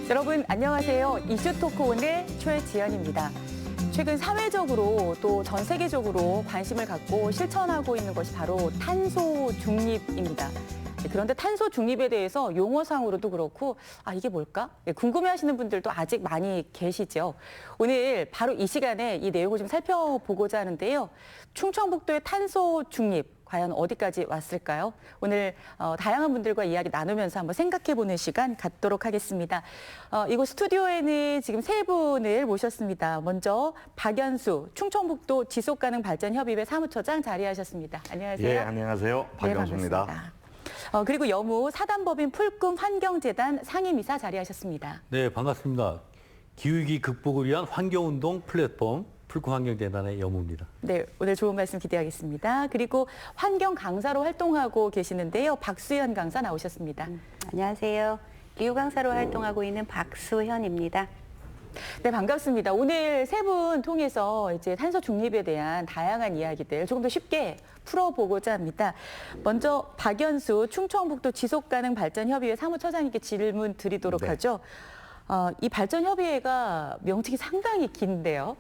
여러분 안녕하세요. 이슈 토크 오늘 최지연입니다. 최근 사회적으로 또 전 세계적으로 관심을 갖고 실천하고 있는 것이 바로 탄소 중립입니다. 그런데 탄소 중립에 대해서 용어상으로도 그렇고 이게 뭘까? 궁금해하시는 분들도 아직 많이 계시죠. 오늘 바로 이 시간에 이 내용을 좀 살펴보고자 하는데요. 충청북도의 탄소 중립 과연 어디까지 왔을까요? 오늘 다양한 분들과 이야기 나누면서 한번 생각해보는 시간 갖도록 하겠습니다. 이곳 스튜디오에는 지금 세 분을 모셨습니다. 먼저 박연수 충청북도 지속가능발전협의회 사무처장 자리하셨습니다. 안녕하세요. 예, 안녕하세요. 박연수입니다. 네, 그리고 여무 사단법인 풀꿈 환경재단 상임이사 자리하셨습니다. 네, 반갑습니다. 기후위기 극복을 위한 환경운동 플랫폼 풀꿈 환경재단의 여무입니다. 네, 오늘 좋은 말씀 기대하겠습니다. 그리고 환경 강사로 활동하고 계시는데요. 박수현 강사 나오셨습니다. 안녕하세요. 기후 강사로 활동하고 있는 박수현입니다. 네, 반갑습니다. 오늘 세 분 통해서 이제 탄소 중립에 대한 다양한 이야기들 조금 더 쉽게 풀어보고자 합니다. 먼저 박연수 충청북도 지속가능발전협의회 사무처장님께 질문 드리도록 네. 하죠. 이 발전협의회가 명칭이 상당히 긴데요.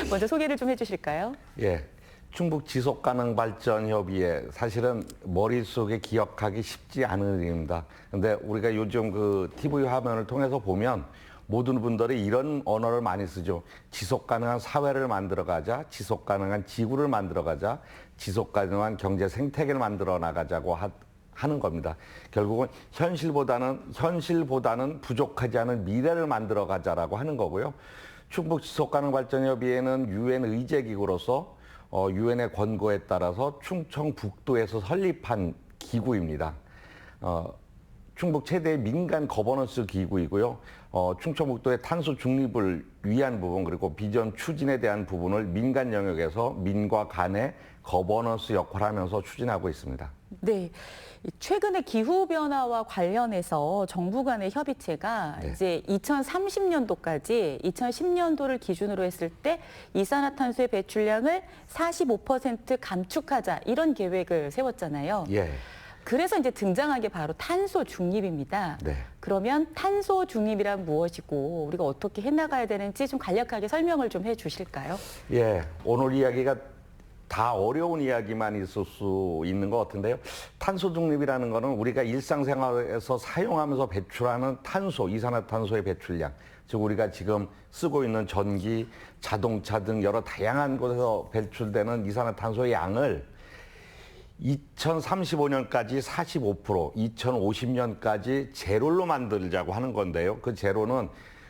먼저 소개를 좀 해주실까요? 예, 충북 지속가능발전협의회 사실은 머릿속에 기억하기 쉽지 않은 일입니다. 근데 우리가 요즘 그 TV 화면을 통해서 보면 모든 분들이 이런 언어를 많이 쓰죠. 지속가능한 사회를 만들어가자, 지속가능한 지구를 만들어가자, 지속가능한 경제 생태계를 만들어 나가자고 하는 겁니다. 결국은 현실보다는 부족하지 않은 미래를 만들어 가자라고 하는 거고요. 충북 지속가능발전협의회는 유엔 의제기구로서 유엔의 권고에 따라서 충청북도에서 설립한 기구입니다. 충북 최대의 민간 거버넌스 기구이고요. 충청북도의 탄소 중립을 위한 부분 그리고 비전 추진에 대한 부분을 민간 영역에서 민과 간의 거버넌스 역할을 하면서 추진하고 있습니다. 네. 최근에 기후변화와 관련해서 정부 간의 협의체가 네. 이제 2030년도까지 2010년도를 기준으로 했을 때 이산화탄소의 배출량을 45% 감축하자 이런 계획을 세웠잖아요. 예. 그래서 이제 등장한 게 바로 탄소 중립입니다. 네. 그러면 탄소 중립이란 무엇이고 우리가 어떻게 해나가야 되는지 좀 간략하게 설명을 좀 해주실까요? 예. 오늘 이야기가 다 어려운 이야기만 있을 수 있는 것 같은데요. 탄소 중립이라는 거는 우리가 일상생활에서 사용하면서 배출하는 탄소, 이산화탄소의 배출량, 즉 우리가 지금 쓰고 있는 전기, 자동차 등 여러 다양한 곳에서 배출되는 이산화탄소의 양을 2035년까지 45%, 2050년까지 제로로 만들자고 하는 건데요. 그 제로는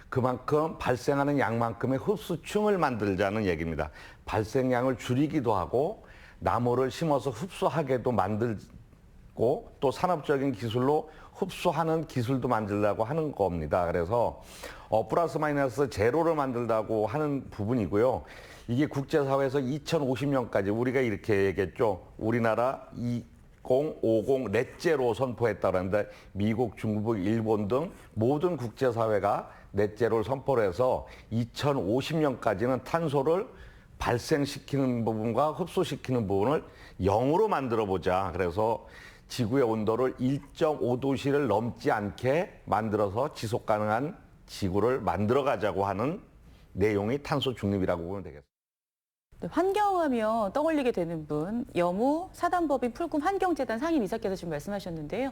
그만큼 발생하는 양만큼의 흡수층을 만들자는 얘기입니다. 발생량을 줄이기도 하고 나무를 심어서 흡수하게도 만들고 또 산업적인 기술로 흡수하는 기술도 만들려고 하는 겁니다. 그래서 플러스 마이너스 제로를 만들다고 하는 부분이고요. 이게 국제사회에서 2050년까지 우리가 이렇게 얘기했죠. 우리나라 2050 넷제로 선포했다는데 미국, 중국, 일본 등 모든 국제사회가 넷제로를 선포를 해서 2050년까지는 탄소를 발생시키는 부분과 흡수시키는 부분을 0으로 만들어 보자. 그래서 지구의 온도를 1.5도씨를 넘지 않게 만들어서 지속 가능한 지구를 만들어 가자고 하는 내용이 탄소 중립이라고 보면 되겠습니다. 네, 환경하면 떠올리게 되는 분, 여무 사단법인 풀꿈 환경재단 상임이사께서 지금 말씀하셨는데요.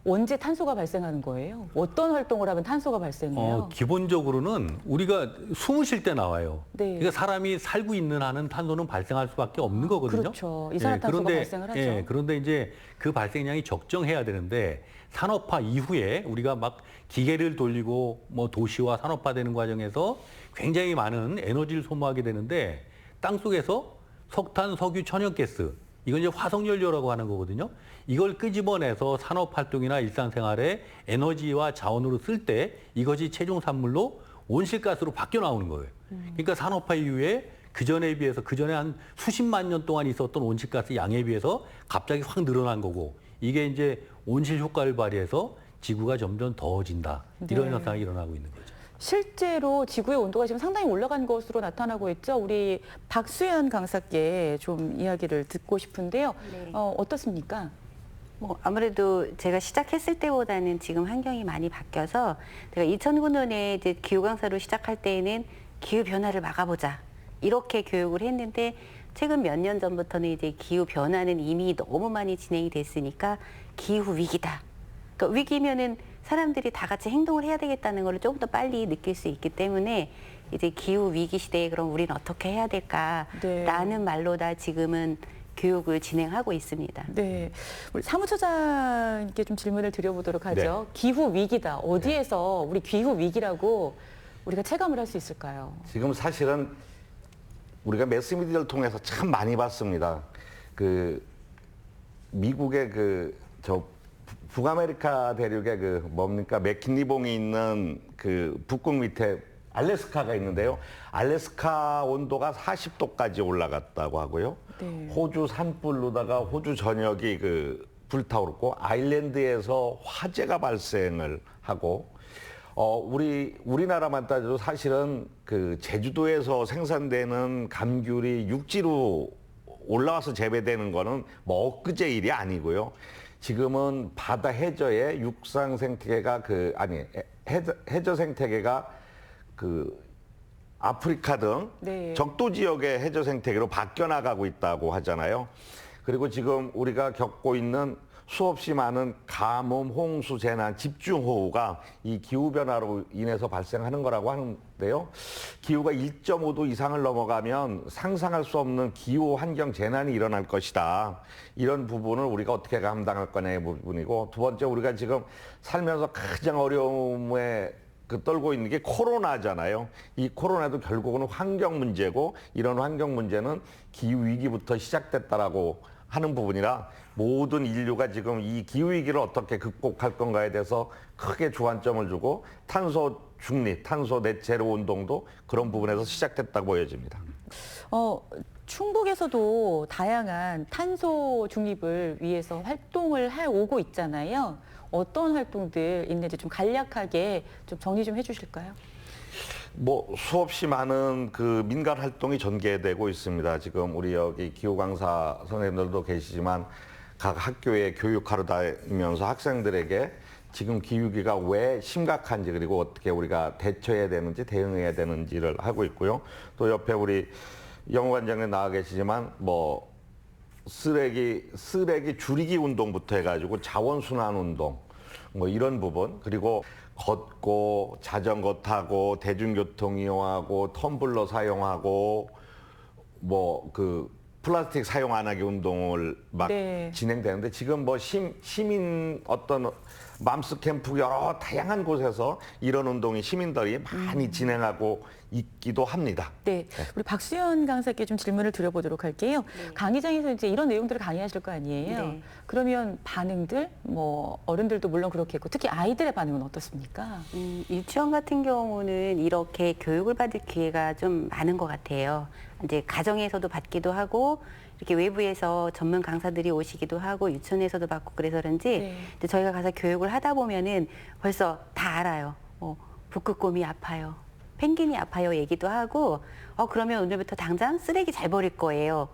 언제 탄소가 발생하는 거예요? 어떤 활동을 하면 탄소가 발생해요? 기본적으로는 우리가 숨을 쉴 때 나와요. 네. 그러니까 사람이 살고 있는 한은 탄소는 발생할 수밖에 없는 거거든요. 그렇죠. 이산화탄소가 발생을 하죠. 그런데 이제 그 발생량이 적정해야 되는데 산업화 이후에 우리가 막 기계를 돌리고 뭐 도시화 산업화되는 과정에서 굉장히 많은 에너지를 소모하게 되는데 땅속에서 석탄, 석유, 천연가스 이건 이제 화석연료라고 하는 거거든요. 이걸 끄집어내서 산업활동이나 일상생활에 에너지와 자원으로 쓸 때 이것이 최종 산물로 온실가스로 바뀌어 나오는 거예요. 그러니까 산업화 이후에 그전에 비해서 그전에 한 수십만 년 동안 있었던 온실가스 양에 비해서 갑자기 확 늘어난 거고 이게 이제 온실 효과를 발휘해서 지구가 점점 더워진다. 이런 네. 현상이 일어나고 있는 거죠. 실제로 지구의 온도가 지금 상당히 올라간 것으로 나타나고 있죠. 우리 박수현 강사께 좀 이야기를 듣고 싶은데요. 네. 어떻습니까? 뭐 아무래도 제가 시작했을 때보다는 지금 환경이 많이 바뀌어서 제가 2009년에 이제 기후 강사로 시작할 때에는 기후 변화를 막아보자 이렇게 교육을 했는데 최근 몇 년 전부터는 이제 기후 변화는 이미 너무 많이 진행이 됐으니까 기후 위기다. 그러니까 위기면은 사람들이 다 같이 행동을 해야 되겠다는 걸 조금 더 빨리 느낄 수 있기 때문에 이제 기후 위기 시대에 그럼 우리는 어떻게 해야 될까라는 말로다 지금은 교육을 진행하고 있습니다. 네, 우리 사무처장님께 좀 질문을 드려보도록 하죠. 기후 위기다. 어디에서 우리 기후 위기라고 우리가 체감을 할 수 있을까요? 지금 사실은 우리가 매스미디어를 통해서 참 많이 봤습니다. 그 미국의 북아메리카 대륙의 뭡니까 맥킨리봉이 있는 그 북극 밑에 알래스카가 있는데요. 알래스카 온도가 40도까지 올라갔다고 하고요. 네. 호주 산불로다가 호주 전역이 불타오르고 아일랜드에서 화재가 발생을 하고 우리나라만 따져도 사실은 제주도에서 생산되는 감귤이 육지로 올라와서 재배되는 거는 뭐 엊그제 일이 아니고요. 지금은 바다 해저에 육상 생태계가 해저 생태계가 아프리카 등 네. 적도 지역의 해저 생태계로 바뀌어 나가고 있다고 하잖아요. 그리고 지금 우리가 겪고 있는 수없이 많은 가뭄, 홍수, 재난, 집중호우가 이 기후변화로 인해서 발생하는 거라고 하는데요. 기후가 1.5도 이상을 넘어가면 상상할 수 없는 기후 환경 재난이 일어날 것이다. 이런 부분을 우리가 어떻게 감당할 거냐의 부분이고, 두 번째 우리가 지금 살면서 가장 어려움에 떨고 있는 게 코로나잖아요. 이 코로나도 결국은 환경 문제고, 이런 환경 문제는 기후 위기부터 시작됐다라고 하는 부분이라 모든 인류가 지금 이 기후 위기를 어떻게 극복할 건가에 대해서 크게 주안점을 주고, 탄소 중립, 탄소 넷제로 운동도 그런 부분에서 시작됐다고 보여집니다. 충북에서도 다양한 탄소 중립을 위해서 활동을 해오고 있잖아요. 어떤 활동들 있는지 좀 간략하게 좀 정리 좀 해주실까요? 뭐 수없이 많은 민간 활동이 전개되고 있습니다. 지금 우리 여기 기후 강사 선생님들도 계시지만 각 학교에 교육하러 다니면서 학생들에게 지금 기후위기가 왜 심각한지, 그리고 어떻게 우리가 대처해야 되는지 대응해야 되는지를 하고 있고요. 또 옆에 우리 영어관장님 나와 계시지만 뭐 쓰레기 줄이기 운동부터 해가지고 자원순환 운동 뭐 이런 부분, 그리고 걷고 자전거 타고 대중교통 이용하고 텀블러 사용하고 뭐 플라스틱 사용 안 하기 운동을 막 네. 진행되는데, 지금 뭐 시민 어떤 맘스 캠프 여러 다양한 곳에서 이런 운동이 시민들이 많이 진행하고 있기도 합니다. 네, 우리 박수현 강사께 좀 질문을 드려보도록 할게요. 강의장에서 이제 이런 내용들을 강의하실 거 아니에요? 네. 그러면 반응들, 뭐 어른들도 물론 그렇겠고, 특히 아이들의 반응은 어떻습니까? 유치원 같은 경우는 이렇게 교육을 받을 기회가 좀 많은 것 같아요. 이제 가정에서도 받기도 하고, 이렇게 외부에서 전문 강사들이 오시기도 하고, 유치원에서도 받고 그래서 그런지 네. 이제 저희가 가서 교육을 하다 보면은 벌써 다 알아요. 북극곰이 아파요. 펭귄이 아파요 얘기도 하고, 그러면 오늘부터 당장 쓰레기 잘 버릴 거예요.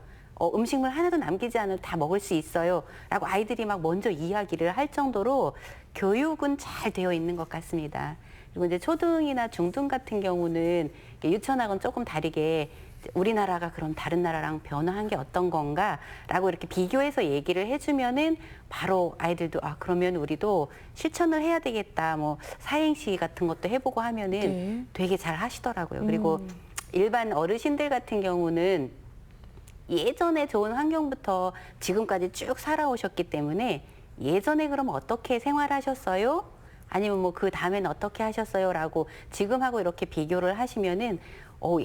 음식물 하나도 남기지 않아도 다 먹을 수 있어요. 라고 아이들이 막 먼저 이야기를 할 정도로 교육은 잘 되어 있는 것 같습니다. 그리고 이제 초등이나 중등 같은 경우는 유치원하고는 조금 다르게 우리나라가 그럼 다른 나라랑 변화한 게 어떤 건가? 라고 이렇게 비교해서 얘기를 해주면은 바로 아이들도 그러면 우리도 실천을 해야 되겠다. 뭐 사행시 같은 것도 해보고 하면은 네. 되게 잘 하시더라고요. 그리고 일반 어르신들 같은 경우는 예전에 좋은 환경부터 지금까지 쭉 살아오셨기 때문에 예전에 그럼 어떻게 생활하셨어요? 아니면 뭐 그 다음에는 어떻게 하셨어요? 라고 지금하고 이렇게 비교를 하시면은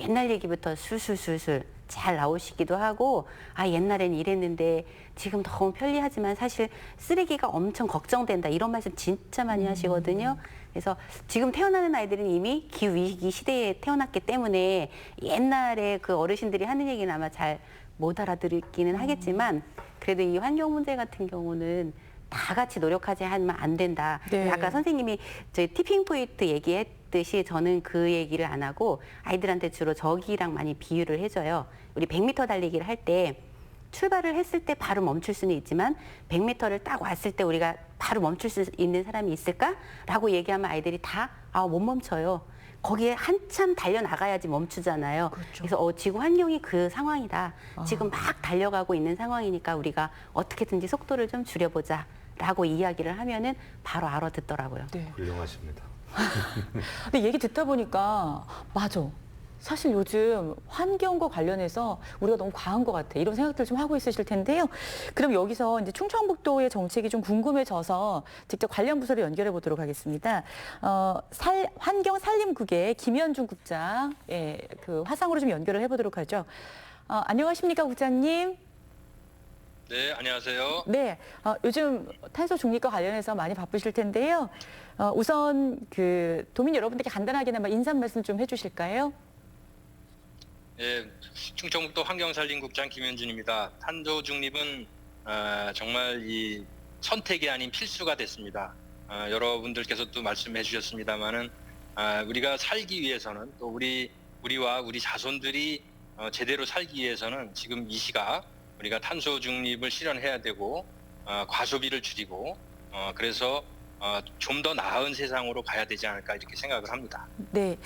옛날 얘기부터 술술술술 잘 나오시기도 하고, 옛날엔 이랬는데 지금 너무 편리하지만 사실 쓰레기가 엄청 걱정된다. 이런 말씀 진짜 많이 하시거든요. 그래서 지금 태어나는 아이들은 이미 기후위기 시대에 태어났기 때문에 옛날에 그 어르신들이 하는 얘기는 아마 잘 못 알아듣기는 하겠지만, 그래도 이 환경 문제 같은 경우는 다 같이 노력하지 않으면 안 된다. 네. 아까 선생님이 저희 티핑 포인트 얘기했듯이 저는 그 얘기를 안 하고 아이들한테 주로 저기랑 많이 비유를 해줘요. 우리 100m 달리기를 할 때 출발을 했을 때 바로 멈출 수는 있지만 100m를 딱 왔을 때 우리가 바로 멈출 수 있는 사람이 있을까라고 얘기하면 아이들이 다 못 멈춰요. 거기에 한참 달려나가야지 멈추잖아요. 그래서 지구 환경이 그 상황이다. 지금 막 달려가고 있는 상황이니까 우리가 어떻게든지 속도를 좀 줄여보자라고 이야기를 하면은 바로 알아듣더라고요. 네. 훌륭하십니다. 근데 얘기 듣다 보니까 맞아. 사실 요즘 환경과 관련해서 우리가 너무 과한 것 같아. 이런 생각들 좀 하고 있으실 텐데요. 그럼 여기서 이제 충청북도의 정책이 좀 궁금해져서 직접 관련 부서를 연결해 보도록 하겠습니다. 환경산림국의 김현중 국장, 그 화상으로 좀 연결을 해보도록 하죠. 안녕하십니까, 국장님? 네, 안녕하세요. 네, 요즘 탄소 중립과 관련해서 많이 바쁘실 텐데요. 우선 그 도민 여러분들께 간단하게나마 인사 말씀 좀 해주실까요? 네, 충청북도 환경산림국장 김현준입니다. 탄소 중립은 정말 이 선택이 아닌 필수가 됐습니다. 여러분들께서도 말씀해 주셨습니다마는 우리가 살기 위해서는 또 우리와 우리 자손들이 제대로 살기 위해서는 지금 이 시각 우리가 탄소 중립을 실현해야 되고 과소비를 줄이고 그래서 좀 더 나은 세상으로 가야 되지 않을까 이렇게 생각을 합니다. 네,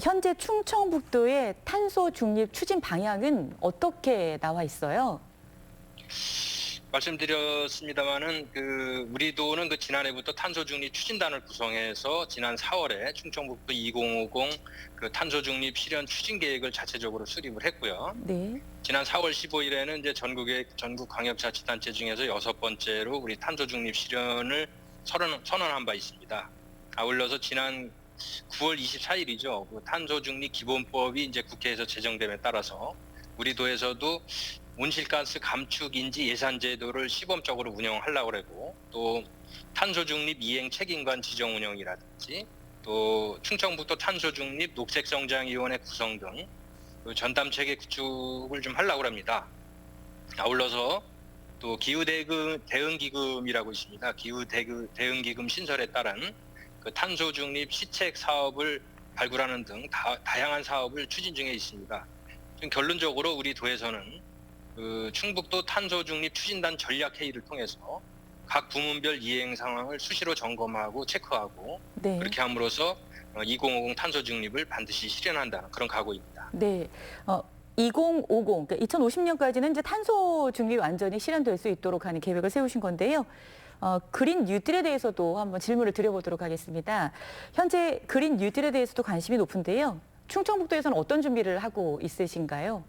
현재 충청북도의 탄소 중립 추진 방향은 어떻게 나와 있어요? 말씀드렸습니다마는 우리도는 지난해부터 탄소 중립 추진단을 구성해서 지난 4월에 충청북도 2050 탄소 중립 실현 추진 계획을 자체적으로 수립을 했고요. 네. 지난 4월 15일에는 이제 전국 광역자치단체 중에서 6번째로 우리 탄소 중립 실현을 선언한 바 있습니다. 아울러서 지난 9월 24일이죠. 탄소 중립 기본법이 이제 국회에서 제정됨에 따라서 우리 도에서도 온실가스 감축 인지 예산 제도를 시범적으로 운영하려고 하고 또 탄소 중립 이행 책임관 지정 운영이라든지 또 충청북도 탄소 중립 녹색성장위원회 구성 등 전담 체계 구축을 좀 하려고 합니다. 아울러서 또 기후대응기금이라고 있습니다. 기후대응기금 신설에 따른 탄소 중립 시책 사업을 발굴하는 등 다양한 사업을 추진 중에 있습니다. 좀 결론적으로 우리 도에서는 충북도 탄소 중립 추진단 전략회의를 통해서 각 부문별 이행 상황을 수시로 점검하고 체크하고 네. 그렇게 함으로써 2050 탄소 중립을 반드시 실현한다는 그런 각오입니다. 네. 2050, 그러니까 2050년까지는 이제 탄소 중립이 완전히 실현될 수 있도록 하는 계획을 세우신 건데요. 그린 뉴딜에 대해서도 한번 질문을 드려보도록 하겠습니다. 현재 그린 뉴딜에 대해서도 관심이 높은데요. 충청북도에서는 어떤 준비를 하고 있으신가요?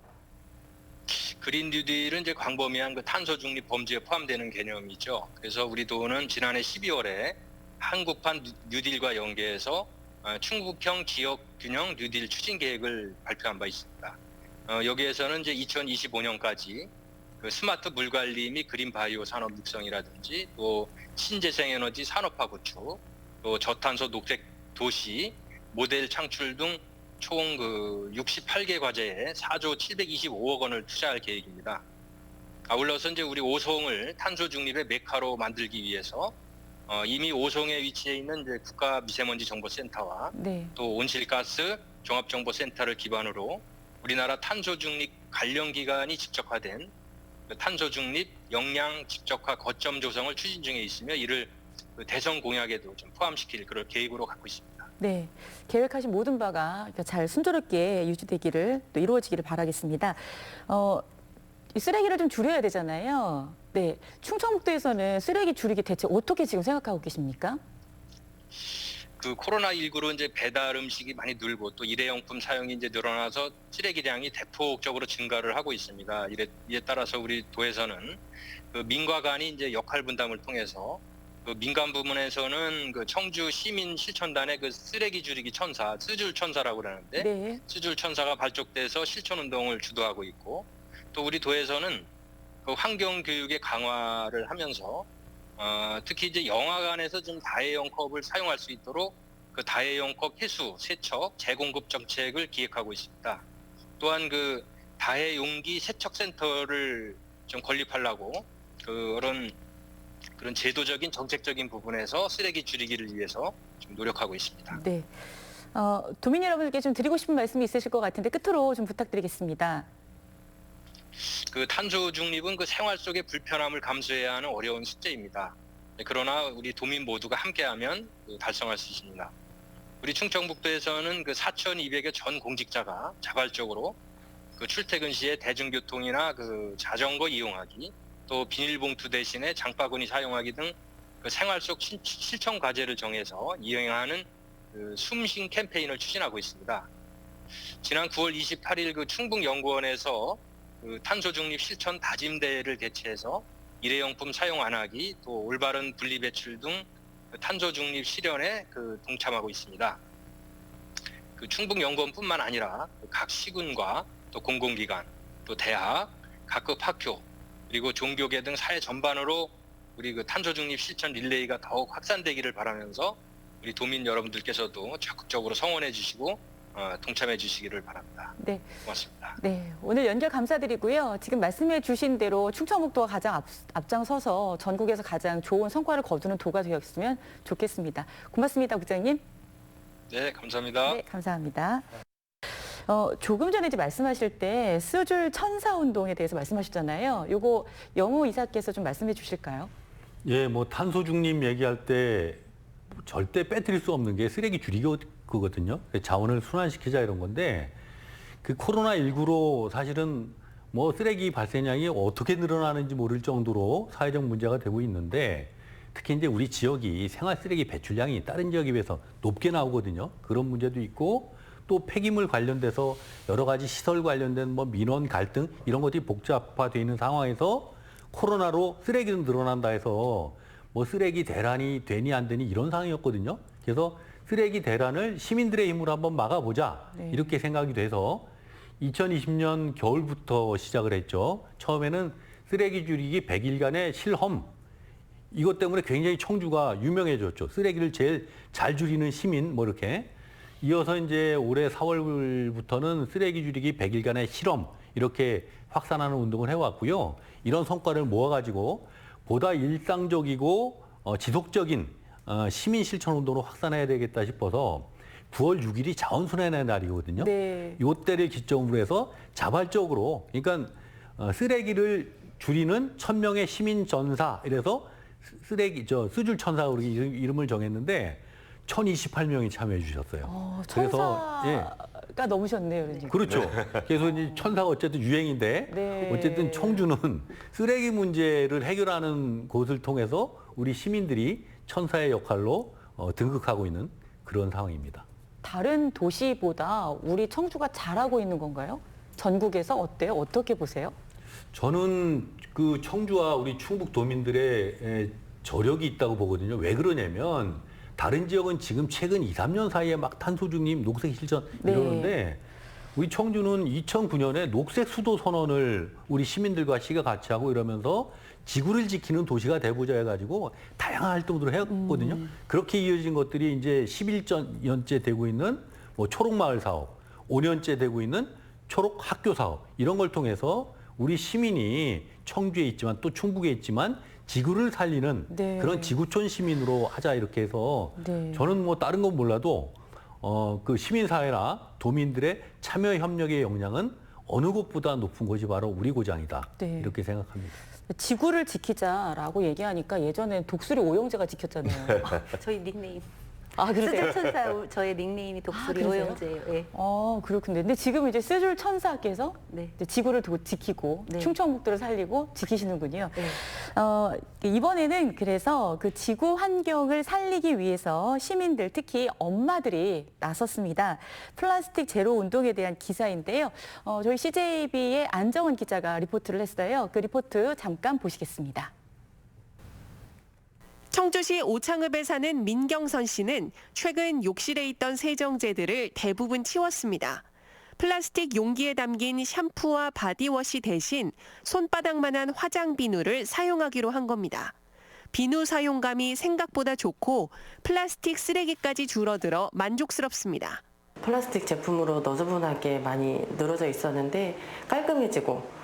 그린 뉴딜은 이제 광범위한 탄소 중립 범주에 포함되는 개념이죠. 그래서 우리 도는 지난해 12월에 한국판 뉴딜과 연계해서 충북형 지역 균형 뉴딜 추진 계획을 발표한 바 있습니다. 여기에서는 이제 2025년까지 스마트 물 관리 및 그린 바이오 산업 육성이라든지 또 신재생 에너지 산업화 구축, 또 저탄소 녹색 도시 모델 창출 등 총 68개 과제에 4조 725억 원을 투자할 계획입니다. 아울러서 이제 우리 오송을 탄소 중립의 메카로 만들기 위해서 이미 오송에 위치해 있는 이제 국가 미세먼지 정보센터와 네. 또 온실가스 종합정보센터를 기반으로 우리나라 탄소 중립 관련 기관이 집적화된 탄소 중립 역량 집적화 거점 조성을 추진 중에 있으며 이를 대선 공약에도 좀 포함시킬 그런 계획으로 갖고 있습니다. 네, 계획하신 모든 바가 잘 순조롭게 유지되기를 또 이루어지기를 바라겠습니다. 이 쓰레기를 좀 줄여야 되잖아요. 네, 충청북도에서는 쓰레기 줄이기 대체 어떻게 지금 생각하고 계십니까? 코로나19로 이제 배달 음식이 많이 늘고 또 일회용품 사용이 이제 늘어나서 쓰레기량이 대폭적으로 증가를 하고 있습니다. 이에 따라서 우리 도에서는 민과 간이 이제 역할 분담을 통해서 민간 부문에서는 청주 시민 실천단의 쓰레기 줄이기 천사, 쓰줄 천사라고 그러는데 네. 쓰줄 천사가 발족돼서 실천 운동을 주도하고 있고 또 우리 도에서는 환경 교육의 강화를 하면서 특히 이제 영화관에서 좀 다회용 컵을 사용할 수 있도록 다회용 컵 회수, 세척, 재공급 정책을 기획하고 있습니다. 또한 다회용기 세척 센터를 좀 건립하려고 그런 제도적인 정책적인 부분에서 쓰레기 줄이기를 위해서 좀 노력하고 있습니다. 네. 도민 여러분께 좀 드리고 싶은 말씀이 있으실 것 같은데 끝으로 좀 부탁드리겠습니다. 그 탄소 중립은 그 생활 속의 불편함을 감수해야 하는 어려운 숙제입니다. 그러나 우리 도민 모두가 함께하면 달성할 수 있습니다. 우리 충청북도에서는 그 4,200여 전 공직자가 자발적으로 그 출퇴근 시에 대중교통이나 그 자전거 이용하기, 또 비닐봉투 대신에 장바구니 사용하기 등 그 생활 속 실천 과제를 정해서 이행하는 그 숨쉬 캠페인을 추진하고 있습니다. 지난 9월 28일 그 충북연구원에서 그 탄소 중립 실천 다짐대회를 개최해서 일회용품 사용 안 하기, 또 올바른 분리 배출 등 그 탄소 중립 실현에 그 동참하고 있습니다. 그 충북연구원뿐만 아니라 각 시군과 또 공공기관, 또 대학, 각급 학교, 그리고 종교계 등 사회 전반으로 우리 그 탄소 중립 실천 릴레이가 더욱 확산되기를 바라면서 우리 도민 여러분들께서도 적극적으로 성원해 주시고 동참해 주시기를 바랍니다. 네. 고맙습니다. 네, 오늘 연결 감사드리고요. 지금 말씀해 주신 대로 충청북도가 가장 앞장서서 전국에서 가장 좋은 성과를 거두는 도가 되었으면 좋겠습니다. 고맙습니다, 국장님. 네, 감사합니다. 네, 감사합니다. 조금 전에 이제 말씀하실 때 쓰줄 천사 운동에 대해서 말씀하셨잖아요. 요거 영호 이사께서 좀 말씀해 주실까요? 예, 뭐 탄소 중립 얘기할 때 절대 빼뜨릴 수 없는 게 쓰레기 줄이기거든요. 자원을 순환시키자 이런 건데 그 코로나19로 사실은 뭐 쓰레기 발생량이 어떻게 늘어나는지 모를 정도로 사회적 문제가 되고 있는데 특히 이제 우리 지역이 생활 쓰레기 배출량이 다른 지역에 비해서 높게 나오거든요. 그런 문제도 있고 또 폐기물 관련돼서 여러 가지 시설 관련된 뭐 민원 갈등 이런 것들이 복잡화되어 있는 상황에서 코로나로 쓰레기는 늘어난다 해서 뭐 쓰레기 대란이 되니 안 되니 이런 상황이었거든요. 그래서 쓰레기 대란을 시민들의 힘으로 한번 막아보자 네. 이렇게 생각이 돼서 2020년 겨울부터 시작을 했죠. 처음에는 쓰레기 줄이기 100일간의 실험 이것 때문에 굉장히 청주가 유명해졌죠. 쓰레기를 제일 잘 줄이는 시민 뭐 이렇게. 이어서 이제 올해 4월부터는 쓰레기 줄이기 100일간의 실험 이렇게 확산하는 운동을 해왔고요. 이런 성과를 모아가지고 보다 일상적이고 지속적인 시민 실천 운동으로 확산해야 되겠다 싶어서 9월 6일이 자원순환의 날이거든요. 네. 이때를 기점으로 해서 자발적으로 그러니까 쓰레기를 줄이는 1000명의 시민 전사 이래서 쓰줄 천사 우리 이름을 정했는데 1028명이 참여해 주셨어요. 천사가 넘으셨네요, 그러니까. 그렇죠. 그래서 이제 천사가 어쨌든 유행인데 네. 어쨌든 청주는 쓰레기 문제를 해결하는 곳을 통해서 우리 시민들이 천사의 역할로 등극하고 있는 그런 상황입니다. 다른 도시보다 우리 청주가 잘하고 있는 건가요? 전국에서 어때요? 어떻게 보세요? 저는 그 청주와 우리 충북 도민들의 저력이 있다고 보거든요. 왜 그러냐면 다른 지역은 지금 최근 2, 3년 사이에 막 탄소 중립, 녹색 실천 이러는데 우리 청주는 2009년에 녹색 수도 선언을 우리 시민들과 시가 같이 하고 이러면서 지구를 지키는 도시가 되보자 해가지고 다양한 활동들을 했거든요. 그렇게 이어진 것들이 이제 11년째 되고 있는 뭐 초록마을 사업, 5년째 되고 있는 초록학교 사업 이런 걸 통해서 우리 시민이 청주에 있지만 또 충북에 있지만 지구를 살리는 네. 그런 지구촌 시민으로 하자 이렇게 해서 네. 저는 뭐 다른 건 몰라도 그 시민사회나 도민들의 참여 협력의 역량은 어느 곳보다 높은 곳이 바로 우리 고장이다. 네. 이렇게 생각합니다. 지구를 지키자라고 얘기하니까 예전엔 독수리 오영재가 지켰잖아요. 저희 닉네임. 아, 그러세요? 쓰줄천사 저의 닉네임이 독수리 그러세요? 오영재예요. 네. 그렇군요. 근데 지금 이제 쓰줄 천사께서 네. 이제 지구를 지키고 네. 충청북도를 살리고 지키시는군요. 네. 이번에는 그래서 그 지구 환경을 살리기 위해서 시민들, 특히 엄마들이 나섰습니다. 플라스틱 제로 운동에 대한 기사인데요. 저희 CJB의 안정은 기자가 리포트를 했어요. 그 리포트 잠깐 보시겠습니다. 청주시 오창읍에 사는 민경선 씨는 최근 욕실에 있던 세정제들을 대부분 치웠습니다. 플라스틱 용기에 담긴 샴푸와 바디워시 대신 손바닥만한 화장 비누를 사용하기로 한 겁니다. 비누 사용감이 생각보다 좋고 플라스틱 쓰레기까지 줄어들어 만족스럽습니다. 플라스틱 제품으로 너저분하게 많이 늘어져 있었는데 깔끔해지고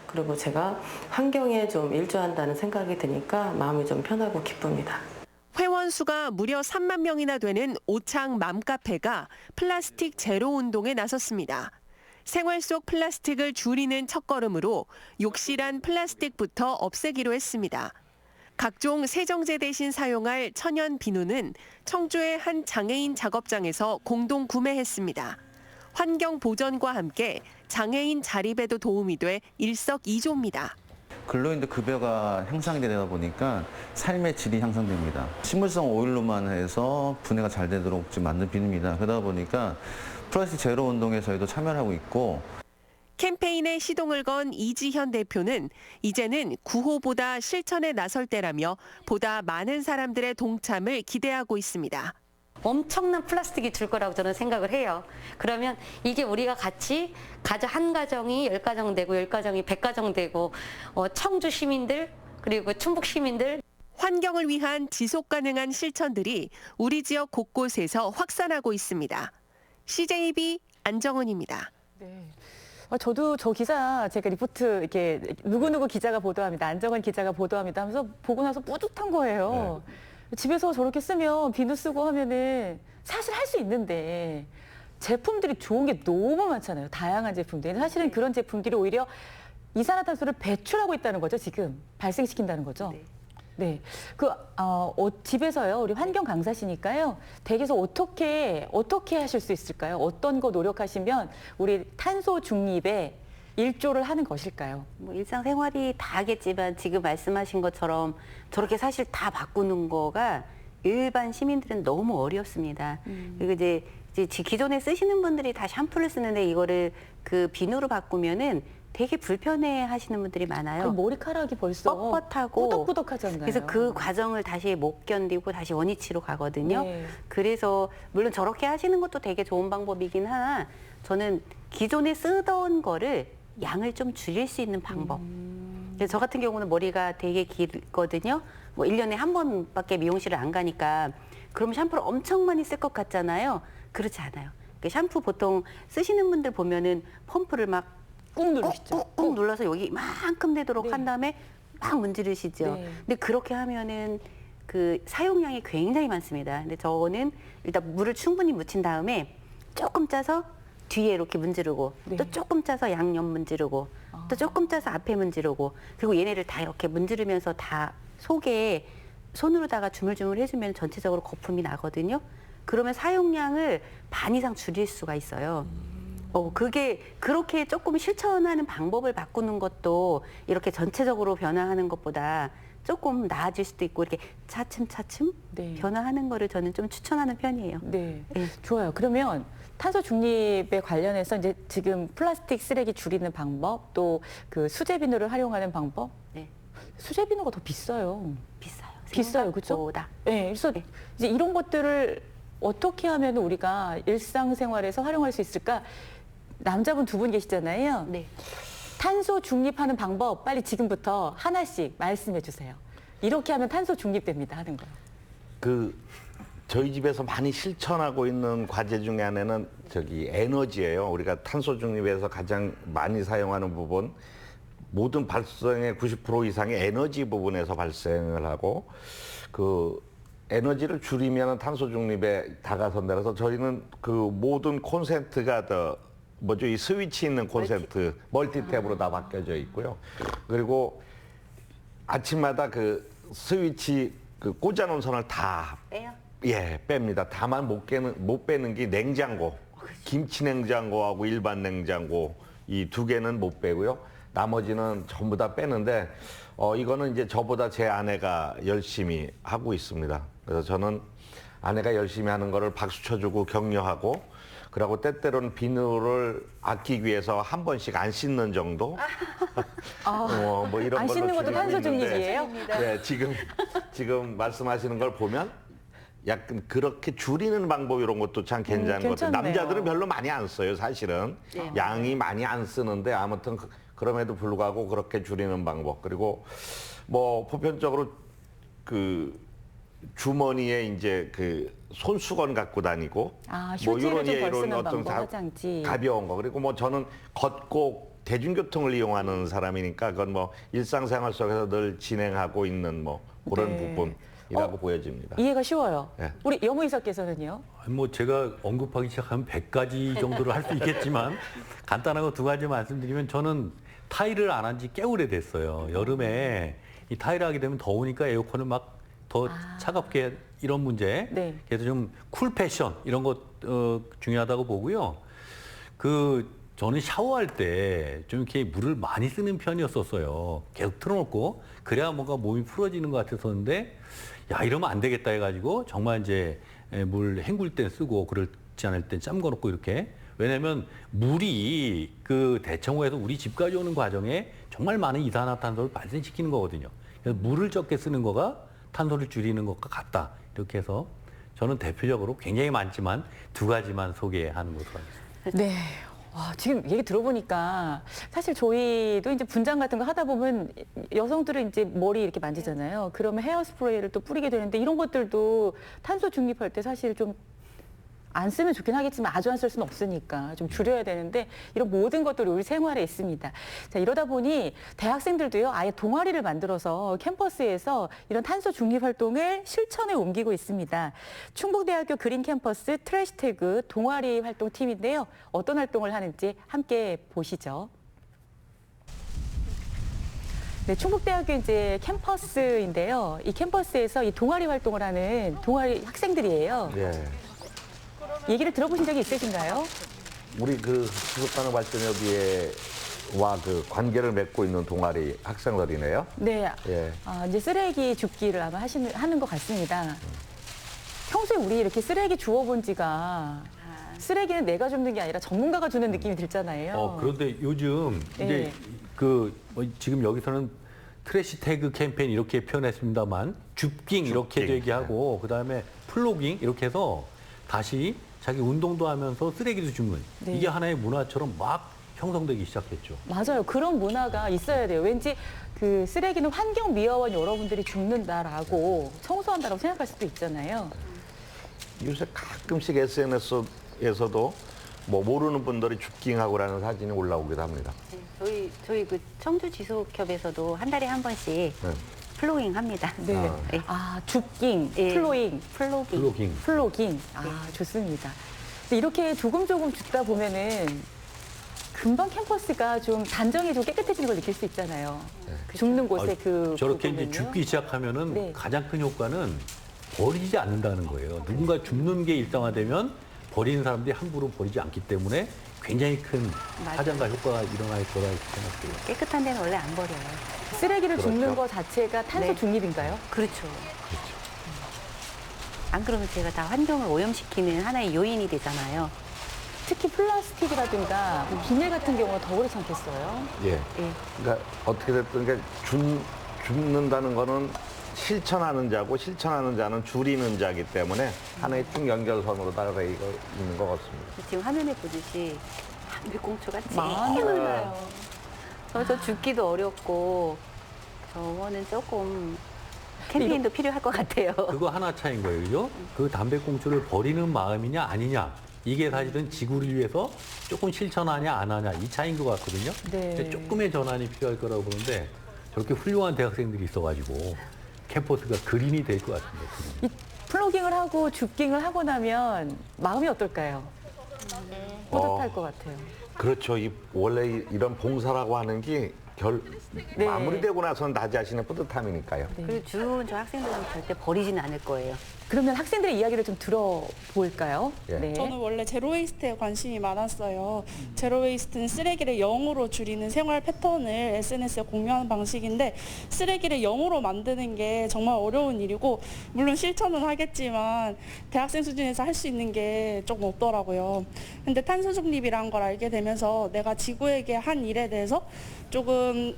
그리고 제가 환경에 좀 일조한다는 생각이 드니까 마음이 좀 편하고 기쁩니다. 회원 수가 무려 3만 명이나 되는 오창 맘카페가 플라스틱 제로 운동에 나섰습니다. 생활 속 플라스틱을 줄이는 첫걸음으로 욕실안 플라스틱부터 없애기로 했습니다. 각종 세정제 대신 사용할 천연 비누는 청주의 한 장애인 작업장에서 공동 구매했습니다. 환경 보전과 함께 장애인 자립에도 도움이 돼 일석이조입니다. 근로인들 급여가 향상이 되다 보니까 삶의 질이 향상됩니다. 식물성 오일로만 해서 분해가 잘 되도록 지금 만든 비누입니다. 그러다 보니까 플라스틱 제로 운동에 저희도 참여를 하고 있고, 캠페인에 시동을 건 이지현 대표는 이제는 구호보다 실천에 나설 때라며 보다 많은 사람들의 동참을 기대하고 있습니다. 엄청난 플라스틱이 줄 거라고 저는 생각을 해요. 그러면 이게 우리가 같이 한 가정이 10가정 되고 10가정이 100가정 되고 청주 시민들 그리고 충북 시민들 환경을 위한 지속 가능한 실천들이 우리 지역 곳곳에서 확산하고 있습니다. CJB 안정은입니다. 네. 저도 저 기사 제가 리포트 이렇게 누구누구 기자가 보도합니다. 안정은 기자가 보도합니다 하면서 보고 나서 뿌듯한 거예요. 집에서 저렇게 쓰면 비누 쓰고 하면은 사실 할 수 있는데 제품들이 좋은 게 너무 많잖아요. 다양한 제품들이. 사실은 그런 제품들이 오히려 이산화탄소를 배출하고 있다는 거죠. 지금 발생시킨다는 거죠. 네. 집에서요. 우리 환경 강사시니까요. 댁에서 어떻게 하실 수 있을까요? 어떤 거 노력하시면 우리 탄소 중립에 일조를 하는 것일까요? 뭐 일상생활이 다 하겠지만 지금 말씀하신 것처럼 저렇게 사실 다 바꾸는 거가 일반 시민들은 너무 어렵습니다. 그리고 이제 기존에 쓰시는 분들이 다 샴푸를 쓰는데 이거를 그 비누로 바꾸면은 되게 불편해 하시는 분들이 많아요. 머리카락이 벌써 뻣뻣하고 꾸덕꾸덕하잖아요. 그래서 그 과정을 다시 못 견디고 다시 원위치로 가거든요. 네. 그래서 물론 저렇게 하시는 것도 되게 좋은 방법이긴 하나 저는 기존에 쓰던 거를 양을 좀 줄일 수 있는 방법. 그래서 저 같은 경우는 머리가 되게 길거든요. 뭐 1년에 한 번밖에 미용실을 안 가니까 그러면 샴푸를 엄청 많이 쓸 것 같잖아요. 그렇지 않아요. 샴푸 보통 쓰시는 분들 보면은 펌프를 막 꾹 누르시죠. 꾹꾹 눌러서 여기 이만큼 되도록 네. 한 다음에 막 문지르시죠. 네. 근데 그렇게 하면은 그 사용량이 굉장히 많습니다. 근데 저는 일단 물을 충분히 묻힌 다음에 조금 짜서 뒤에 이렇게 문지르고 네. 또 조금 짜서 양옆 문지르고 또 조금 짜서 앞에 문지르고 그리고 얘네를 다 이렇게 문지르면서 다 속에 손으로다가 주물주물 해주면 전체적으로 거품이 나거든요. 그러면 사용량을 반 이상 줄일 수가 있어요. 그게 그렇게 조금 실천하는 방법을 바꾸는 것도 이렇게 전체적으로 변화하는 것보다 조금 나아질 수도 있고 이렇게 차츰차츰 네. 변화하는 거를 저는 좀 추천하는 편이에요. 네. 네. 좋아요. 그러면 탄소 중립에 관련해서 이제 지금 플라스틱 쓰레기 줄이는 방법, 또 그 수제 비누를 활용하는 방법. 네. 수제 비누가 더 비싸요. 비싸요. 그렇죠? 생각보다. 네. 그래서 네. 이제 이런 것들을 어떻게 하면 우리가 일상생활에서 활용할 수 있을까? 남자분 두 분 계시잖아요. 네. 탄소 중립하는 방법 빨리 지금부터 하나씩 말씀해 주세요. 이렇게 하면 탄소 중립됩니다 하는 거. 저희 집에서 많이 실천하고 있는 과제 중에 하나는 에너지예요. 우리가 탄소 중립에서 가장 많이 사용하는 부분, 모든 발생의 90% 이상의 에너지 부분에서 발생을 하고 그 에너지를 줄이면 탄소 중립에 다가선다라서 저희는 그 모든 콘센트가 이 스위치 있는 콘센트 멀티탭으로 다 바뀌어져 있고요. 그리고 아침마다 그 스위치 꽂아놓은 선을 다 빼요? 예, 뺍니다. 다만 못 빼는 게 냉장고, 김치 냉장고하고 일반 냉장고 이 두 개는 못 빼고요. 나머지는 전부 다 빼는데 이거는 이제 저보다 제 아내가 열심히 하고 있습니다. 그래서 저는 아내가 열심히 하는 거를 박수 쳐주고 격려하고 그리고 때때로는 비누를 아끼기 위해서 한 번씩 안 씻는 정도? 뭐 이런 안 걸로 씻는 것도 줄이고 탄소 있는데 중립이에요? 네, 지금 말씀하시는 걸 보면 약간 그렇게 줄이는 방법 이런 것도 참 괜찮은 것 같아요. 괜찮네요. 남자들은 별로 많이 안 써요, 사실은. 양이 많이 안 쓰는데 아무튼 그럼에도 불구하고 그렇게 줄이는 방법. 그리고 뭐 보편적으로 그 주머니에 이제 그 손수건 갖고 다니고 휴지를 좀 이런 벌 쓰는 어떤 방법, 화장지. 가벼운 거. 그리고 뭐 저는 걷고 대중교통을 이용하는 사람이니까 그건 뭐 일상생활 속에서 늘 진행하고 있는 뭐 그런 네. 부분. 보여집니다. 이해가 쉬워요. 네. 우리 여무이사께서는요? 뭐 제가 언급하기 시작하면 100가지 정도를 할 수 있겠지만 간단한 거 2가지 말씀드리면 저는 타일을 안 한 지 꽤 오래됐어요. 여름에 이 타일을 하게 되면 더우니까 에어컨을 막 더 차갑게 이런 문제. 네. 그래서 좀 쿨 패션 이런 것 중요하다고 보고요. 저는 샤워할 때 좀 이렇게 물을 많이 쓰는 편이었었어요. 계속 틀어놓고 그래야 뭔가 몸이 풀어지는 것 같았었는데 야 이러면 안 되겠다 해가지고 정말 이제 물 헹굴 때 쓰고 그렇지 않을 때 짬거 놓고 이렇게 왜냐하면 물이 그 대청호에서 우리 집까지 오는 과정에 정말 많은 이산화탄소를 발생시키는 거거든요. 그래서 물을 적게 쓰는 거가 탄소를 줄이는 것과 같다. 이렇게 해서 저는 대표적으로 굉장히 많지만 2가지만 소개하는 것으로 하겠습니다. 네. 와, 지금 얘기 들어보니까 사실 저희도 이제 분장 같은 거 하다 보면 여성들은 이제 머리 이렇게 만지잖아요. 그러면 헤어스프레이를 또 뿌리게 되는데 이런 것들도 탄소 중립할 때 사실 좀 안 쓰면 좋긴 하겠지만 아주 안 쓸 수는 없으니까 좀 줄여야 되는데 이런 모든 것들이 우리 생활에 있습니다. 자, 이러다 보니 대학생들도요, 아예 동아리를 만들어서 캠퍼스에서 이런 탄소 중립 활동을 실천에 옮기고 있습니다. 충북대학교 그린 캠퍼스 트래시태그 동아리 활동팀인데요. 어떤 활동을 하는지 함께 보시죠. 네, 충북대학교 이제 캠퍼스인데요. 이 캠퍼스에서 이 동아리 활동을 하는 동아리 학생들이에요. 예. 얘기를 들어보신 적이 있으신가요? 우리 그 지속가능 발전협의회와 그 관계를 맺고 있는 동아리 학생들이네요. 네. 예. 이제 쓰레기 줍기를 아마 하는 것 같습니다. 평소에 우리 이렇게 쓰레기 주워본 지가 쓰레기는 내가 줍는 게 아니라 전문가가 주는 느낌이 들잖아요. 그런데 요즘 이제 지금 여기서는 트래시 태그 캠페인 이렇게 표현했습니다만 줍깅 이렇게도 얘기하고 그다음에 플로깅 이렇게 해서 다시 자기 운동도 하면서 쓰레기도 줍는 네. 이게 하나의 문화처럼 막 형성되기 시작했죠. 맞아요. 그런 문화가 있어야 돼요. 왠지 그 쓰레기는 환경미화원 여러분들이 줍는다라고 청소한다라고 생각할 수도 있잖아요. 요새 가끔씩 SNS에서도 뭐 모르는 분들이 줍깅하고라는 사진이 올라오기도 합니다. 네, 저희 그 청주지속협에서도 한 달에 한 번씩 플로깅 합니다. 네. 네. 줍깅, 예. 플로잉, 플로깅. 플로깅. 좋습니다. 근데 이렇게 조금 줍다 보면은 금방 캠퍼스가 좀 단정해지고 깨끗해지는 걸 느낄 수 있잖아요. 줍는 곳에 저렇게 이제 부분은요. 줍기 시작하면은 네. 가장 큰 효과는 버리지 않는다는 거예요. 누군가 줍는 게 일상화되면 버리는 사람들이 함부로 버리지 않기 때문에 굉장히 큰 맞아요. 파장과 효과가 일어날 거라 생각해요. 깨끗한 데는 원래 안 버려요. 쓰레기를 그렇죠. 줍는 것 자체가 탄소 네. 중립인가요? 그렇죠. 안 그러면 제가 다 환경을 오염시키는 하나의 요인이 되잖아요. 특히 플라스틱이라든가 비닐 같은 경우는 더 그렇지 않겠어요? 예. 예. 그러니까 어떻게 됐든 게 줍는다는 거는 실천하는 자고 실천하는 자는 줄이는 자기 때문에 하나의 쭉 연결선으로 따라 있는 것 같습니다. 지금 화면에 보듯이 담배꽁초가 제일 많아요. 많아요. 저 줍기도 어렵고 저거는 조금 캠페인도 필요할 것 같아요. 그거 하나 차이인 거예요, 그죠? 그 담배꽁초를 버리는 마음이냐 아니냐 이게 사실은 지구를 위해서 조금 실천하냐 안 하냐 이 차이인 것 같거든요. 네. 근데 조금의 전환이 필요할 거라고 보는데 저렇게 훌륭한 대학생들이 있어가지고 캠퍼스가 그린이 될 것 같습니다. 이 플로깅을 하고 줍깅을 하고 나면 마음이 어떨까요? 뿌듯할 것 같아요. 그렇죠. 원래 이런 봉사라고 하는 게 네. 마무리되고 나서는 나 자신의 뿌듯함이니까요. 그리고 주운 저 학생들은 절대 버리지는 않을 거예요. 그러면 학생들의 이야기를 좀 들어볼까요? 예. 네. 저는 원래 제로웨이스트에 관심이 많았어요. 제로웨이스트는 쓰레기를 0으로 줄이는 생활 패턴을 SNS에 공유하는 방식인데 쓰레기를 0으로 만드는 게 정말 어려운 일이고 물론 실천은 하겠지만 대학생 수준에서 할 수 있는 게 조금 없더라고요. 근데 탄소 중립이란 걸 알게 되면서 내가 지구에게 한 일에 대해서 조금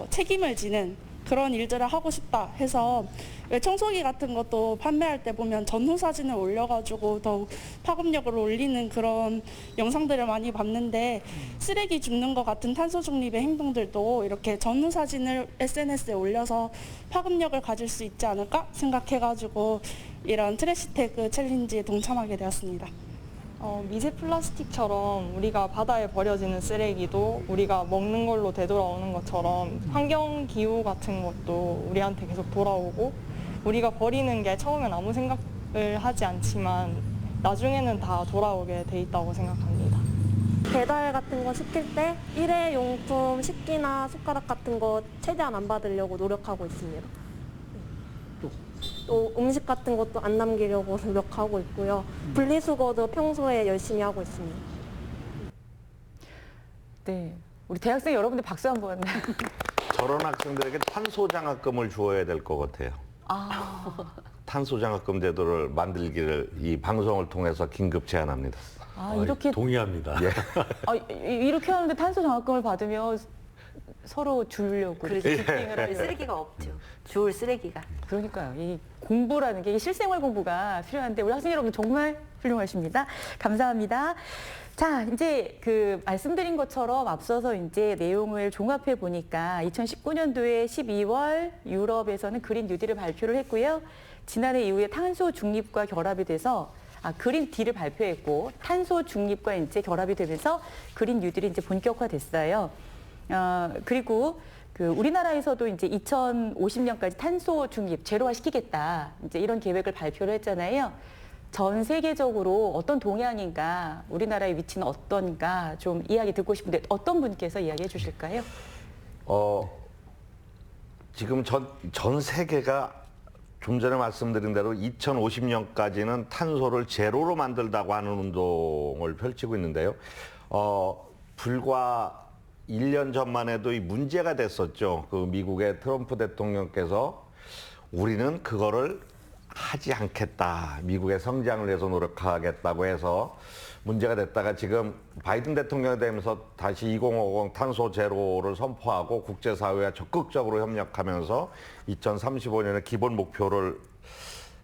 책임을 지는 그런 일들을 하고 싶다 해서 왜 청소기 같은 것도 판매할 때 보면 전후 사진을 올려가지고 더욱 파급력을 올리는 그런 영상들을 많이 봤는데 쓰레기 줍는 것 같은 탄소 중립의 행동들도 이렇게 전후 사진을 SNS에 올려서 파급력을 가질 수 있지 않을까 생각해가지고 이런 트래시태그 챌린지에 동참하게 되었습니다. 미세 플라스틱처럼 우리가 바다에 버려지는 쓰레기도 우리가 먹는 걸로 되돌아오는 것처럼 환경 기후 같은 것도 우리한테 계속 돌아오고 우리가 버리는 게 처음엔 아무 생각을 하지 않지만 나중에는 다 돌아오게 돼 있다고 생각합니다. 배달 같은 거 시킬 때 일회용품 식기나 숟가락 같은 거 최대한 안 받으려고 노력하고 있습니다. 또 음식 같은 것도 안 남기려고 노력하고 있고요. 분리수거도 평소에 열심히 하고 있습니다. 네. 우리 대학생 여러분들 박수 한번. 저런 학생들에게 탄소 장학금을 주어야 될 것 같아요. 아, 탄소 장학금 제도를 만들기를 이 방송을 통해서 긴급 제안합니다. 이렇게 동의합니다. 예. 이렇게 하는데 탄소 장학금을 받으면 서로 주려고 그렇죠. 기팅을 하려고. 쓰레기가 없죠. 주울 쓰레기가. 그러니까요. 이 공부라는 게 실생활 공부가 필요한데 우리 학생 여러분 정말 훌륭하십니다. 감사합니다. 자, 이제 그 말씀드린 것처럼 앞서서 이제 내용을 종합해 보니까 2019년도에 12월 유럽에서는 그린 뉴딜을 발표를 했고요. 지난해 이후에 탄소 중립과 결합이 돼서 그린 딜을 발표했고 탄소 중립과 이제 결합이 되면서 그린 뉴딜이 이제 본격화됐어요. 그리고 그 우리나라에서도 이제 2050년까지 탄소 중립 제로화 시키겠다. 이제 이런 계획을 발표를 했잖아요. 전 세계적으로 어떤 동향인가, 우리나라의 위치는 어떤가 좀 이야기 듣고 싶은데 어떤 분께서 이야기해 주실까요? 지금 전 세계가 좀 전에 말씀드린 대로 2050년까지는 탄소를 제로로 만들다고 하는 운동을 펼치고 있는데요. 불과 1년 전만 해도 이 문제가 됐었죠. 그 미국의 트럼프 대통령께서 우리는 그거를 하지 않겠다. 미국의 성장을 위해서 노력하겠다고 해서 문제가 됐다가 지금 바이든 대통령이 되면서 다시 2050 탄소 제로를 선포하고 국제사회와 적극적으로 협력하면서 2035년에 기본 목표를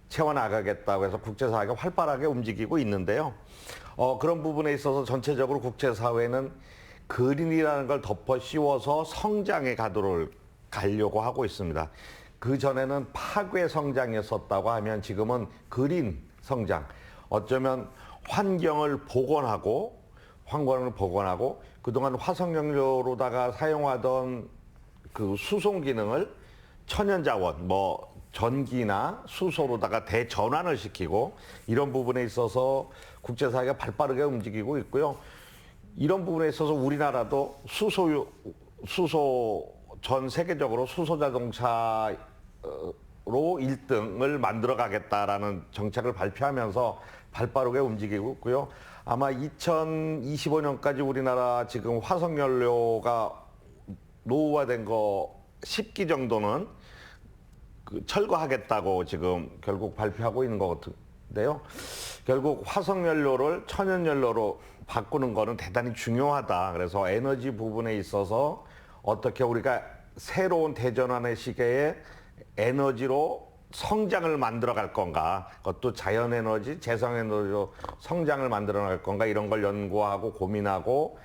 채워나가겠다고 해서 국제사회가 활발하게 움직이고 있는데요. 그런 부분에 있어서 전체적으로 국제사회는 그린이라는 걸 덮어 씌워서 성장의 가도를 가려고 하고 있습니다. 그 전에는 파괴 성장이었었다고 하면 지금은 그린 성장. 어쩌면 환경을 복원하고 그동안 화석연료로다가 사용하던 그 수송 기능을 천연자원, 전기나 수소로다가 대전환을 시키고 이런 부분에 있어서 국제사회가 발빠르게 움직이고 있고요. 이런 부분에 있어서 우리나라도 전 세계적으로 수소 자동차로 1등을 만들어 가겠다라는 정책을 발표하면서 발빠르게 움직이고 있고요. 아마 2025년까지 우리나라 지금 화석연료가 노후화된 거 10기 정도는 철거하겠다고 지금 결국 발표하고 있는 것 같은데요. 결국 화석연료를 천연연료로 바꾸는 거는 대단히 중요하다. 그래서 에너지 부분에 있어서 어떻게 우리가 새로운 대전환의 시기에 에너지로 성장을 만들어 갈 건가, 그것도 자연에너지, 재생에너지로 성장을 만들어 갈 건가, 이런 걸 연구하고 고민하고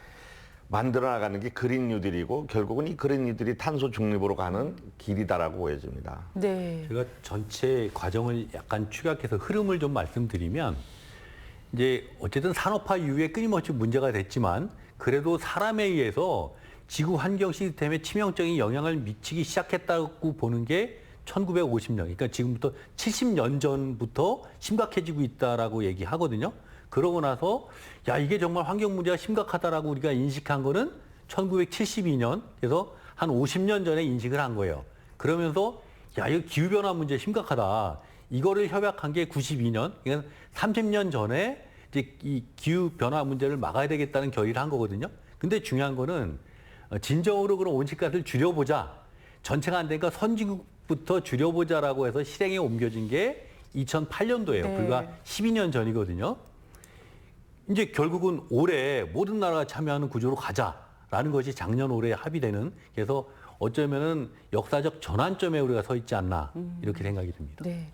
만들어 나가는 게 그린 뉴딜이고 결국은 이 그린 뉴딜이 탄소 중립으로 가는 길이다라고 보여집니다. 네. 제가 전체 과정을 약간 축약해서 흐름을 좀 말씀드리면 이제 어쨌든 산업화 이후에 끊임없이 문제가 됐지만 그래도 사람에 의해서 지구 환경 시스템에 치명적인 영향을 미치기 시작했다고 보는 게 1950년, 그러니까 지금부터 70년 전부터 심각해지고 있다라고 얘기하거든요. 그러고 나서 야, 이게 정말 환경 문제가 심각하다라고 우리가 인식한 거는 1972년, 그래서 한 50년 전에 인식을 한 거예요. 그러면서 야, 이거 기후변화 문제 심각하다. 이거를 협약한 게 92년, 그러니까 30년 전에 이제 이 기후변화 문제를 막아야 되겠다는 결의를 한 거거든요. 근데 중요한 거는 진정으로 그런 온실가스를 줄여보자. 전체가 안 되니까 선진국부터 줄여보자라고 해서 실행에 옮겨진 게 2008년도예요. 네. 불과 12년 전이거든요. 이제 결국은 올해 모든 나라가 참여하는 구조로 가자라는 것이 작년 올해 합의되는, 그래서 어쩌면은 역사적 전환점에 우리가 서 있지 않나 이렇게 생각이 듭니다. 네.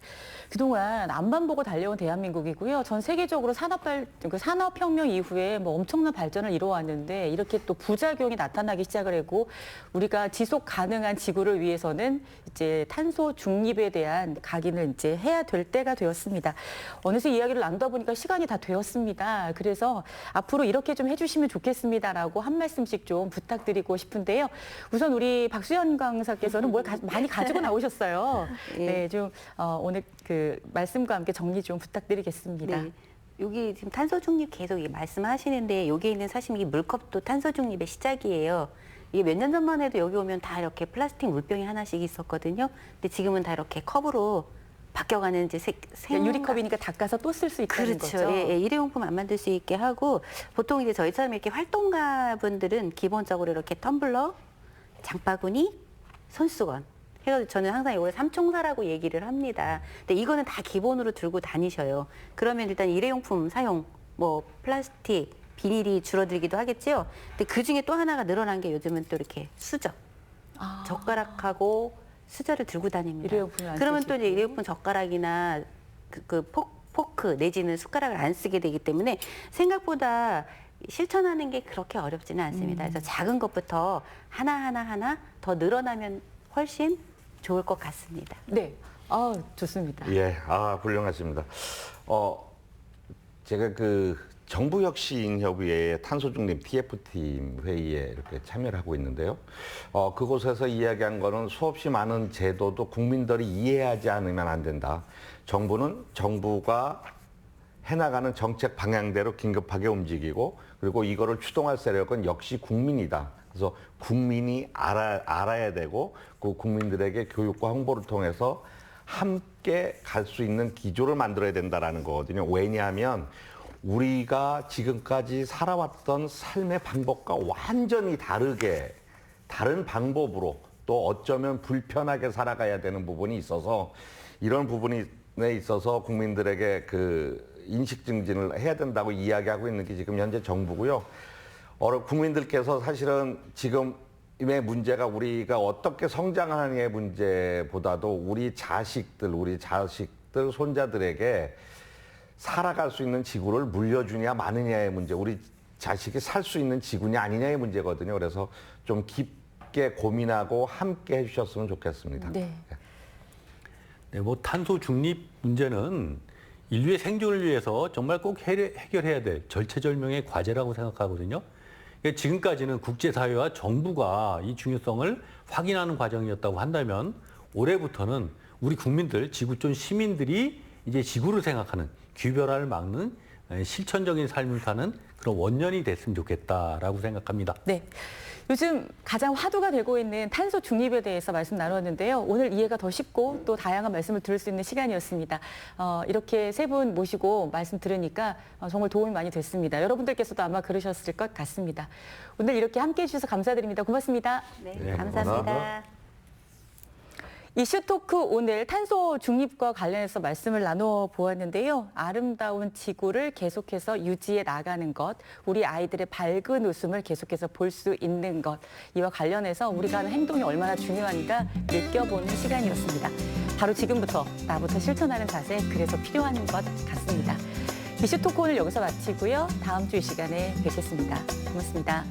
그동안 앞만 보고 달려온 대한민국이고요. 전 세계적으로 산업혁명 이후에 뭐 엄청난 발전을 이뤄왔는데 이렇게 또 부작용이 나타나기 시작을 했고 우리가 지속 가능한 지구를 위해서는 이제 탄소 중립에 대한 각인을 이제 해야 될 때가 되었습니다. 어느새 이야기를 나누다 보니까 시간이 다 되었습니다. 그래서 앞으로 이렇게 좀 해주시면 좋겠습니다라고 한 말씀씩 좀 부탁드리고 싶은데요. 우선 우리 박수현 강사께서는 뭘 많이 가지고 나오셨어요. 네, 좀 오늘 그 말씀과 함께 정리 좀 부탁드리겠습니다. 네. 여기 지금 탄소 중립 계속 말씀하시는데 여기 있는 사실 이 물컵도 탄소 중립의 시작이에요. 이게 몇 년 전만 해도 여기 오면 다 이렇게 플라스틱 물병이 하나씩 있었거든요. 근데 지금은 다 이렇게 컵으로 바뀌어가는 이제 유리컵이니까 닦아서 또 쓸 수 있다는 그렇죠. 거죠. 예, 일회용품 안 만들 수 있게 하고 보통 이제 저희처럼 이렇게 활동가 분들은 기본적으로 이렇게 텀블러, 장바구니, 손수건 해서 저는 항상 이걸 삼총사라고 얘기를 합니다. 근데 이거는 다 기본으로 들고 다니셔요. 그러면 일단 일회용품 사용, 뭐 플라스틱, 비닐이 줄어들기도 하겠죠. 근데 그 중에 또 하나가 늘어난 게 요즘은 또 이렇게 수저, 젓가락하고 수저를 들고 다닙니다. 일회용품을 안 그러면 쓰시고. 또 이제 일회용품 젓가락이나 포크 내지는 숟가락을 안 쓰게 되기 때문에 생각보다 실천하는 게 그렇게 어렵지는 않습니다. 그래서 작은 것부터 하나 더 늘어나면 훨씬 좋을 것 같습니다. 네, 좋습니다. 예, 훌륭하십니다. 제가 그 정부혁신협의회의 탄소중립 TF팀 회의에 이렇게 참여를 하고 있는데요. 그곳에서 이야기한 거는 수없이 많은 제도도 국민들이 이해하지 않으면 안 된다. 정부가 해나가는 정책 방향대로 긴급하게 움직이고 그리고 이거를 추동할 세력은 역시 국민이다. 그래서 국민이 알아야 되고 그 국민들에게 교육과 홍보를 통해서 함께 갈 수 있는 기조를 만들어야 된다라는 거거든요. 왜냐하면 우리가 지금까지 살아왔던 삶의 방법과 완전히 다른 방법으로 또 어쩌면 불편하게 살아가야 되는 부분이 있어서 이런 부분에 있어서 국민들에게 그 인식 증진을 해야 된다고 이야기하고 있는 게 지금 현재 정부고요. 국민들께서 사실은 지금의 문제가 우리가 어떻게 성장하느냐의 문제보다도 우리 자식들, 손자들에게 살아갈 수 있는 지구를 물려주냐 마느냐의 문제, 우리 자식이 살 수 있는 지구냐 아니냐의 문제거든요. 그래서 좀 깊게 고민하고 함께 해주셨으면 좋겠습니다. 네. 네, 뭐 탄소 중립 문제는 인류의 생존을 위해서 정말 꼭 해결해야 될 절체절명의 과제라고 생각하거든요. 그러니까 지금까지는 국제사회와 정부가 이 중요성을 확인하는 과정이었다고 한다면 올해부터는 우리 국민들, 지구촌 시민들이 이제 지구를 생각하는 귀별화를 막는 실천적인 삶을 사는 그런 원년이 됐으면 좋겠다라고 생각합니다. 네. 요즘 가장 화두가 되고 있는 탄소 중립에 대해서 말씀 나눴는데요. 오늘 이해가 더 쉽고 또 다양한 말씀을 들을 수 있는 시간이었습니다. 이렇게 세 분 모시고 말씀 들으니까 정말 도움이 많이 됐습니다. 여러분들께서도 아마 그러셨을 것 같습니다. 오늘 이렇게 함께해 주셔서 감사드립니다. 고맙습니다. 네, 감사합니다. 이슈 토크 오늘 탄소 중립과 관련해서 말씀을 나눠 보았는데요. 아름다운 지구를 계속해서 유지해 나가는 것, 우리 아이들의 밝은 웃음을 계속해서 볼 수 있는 것, 이와 관련해서 우리가 하는 행동이 얼마나 중요한가 느껴보는 시간이었습니다. 바로 지금부터 나부터 실천하는 자세, 그래서 필요한 것 같습니다. 이슈 토크 오늘 여기서 마치고요. 다음 주 이 시간에 뵙겠습니다. 고맙습니다.